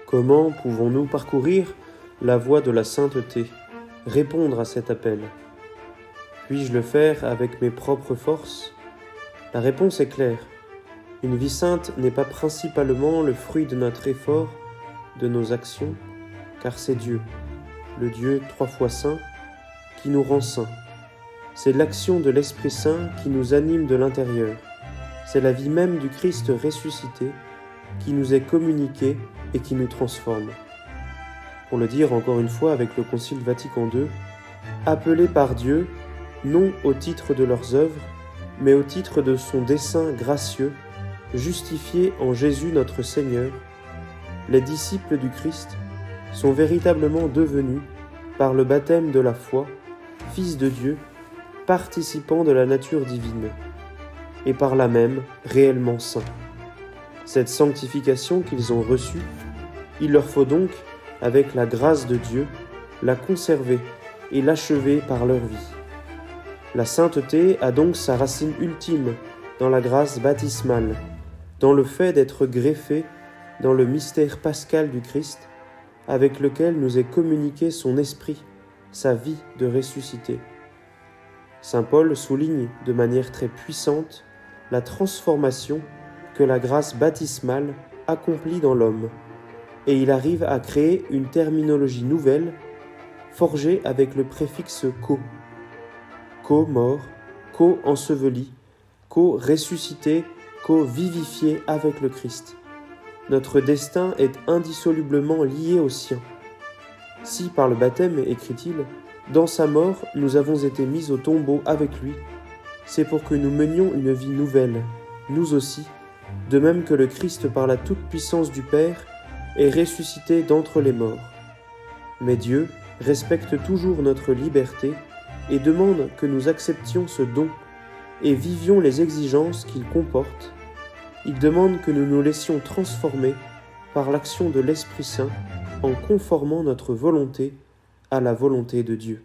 Comment pouvons-nous parcourir la voie de la sainteté, répondre à cet appel? Puis-je le faire avec mes propres forces? La réponse est claire. Une vie sainte n'est pas principalement le fruit de notre effort, de nos actions, car c'est Dieu, le Dieu 3 fois saint, qui nous rend saints. C'est l'action de l'Esprit Saint qui nous anime de l'intérieur. C'est la vie même du Christ ressuscité qui nous est communiquée et qui nous transforme. Pour le dire encore une fois avec le Concile Vatican II, appelés par Dieu, non au titre de leurs œuvres, mais au titre de son dessein gracieux, justifiés en Jésus notre Seigneur, les disciples du Christ sont véritablement devenus, par le baptême de la foi, fils de Dieu, participants de la nature divine, et par là même réellement saints. Cette sanctification qu'ils ont reçue, il leur faut donc, avec la grâce de Dieu, la conserver et l'achever par leur vie. La sainteté a donc sa racine ultime dans la grâce baptismale, dans le fait d'être greffé dans le mystère pascal du Christ, avec lequel nous est communiqué son esprit, sa vie de ressuscité. Saint Paul souligne de manière très puissante la transformation que la grâce baptismale accomplit dans l'homme, et il arrive à créer une terminologie nouvelle, forgée avec le préfixe « co ». Co-mort, co-enseveli, co-ressuscité, co-vivifié avec le Christ. Notre destin est indissolublement lié au sien. Si par le baptême, écrit-il, dans sa mort nous avons été mis au tombeau avec lui, c'est pour que nous menions une vie nouvelle, nous aussi, de même que le Christ par la toute-puissance du Père est ressuscité d'entre les morts. Mais Dieu respecte toujours notre liberté et demande que nous acceptions ce don et vivions les exigences qu'il comporte. Il demande que nous nous laissions transformer par l'action de l'Esprit Saint en conformant notre volonté à la volonté de Dieu.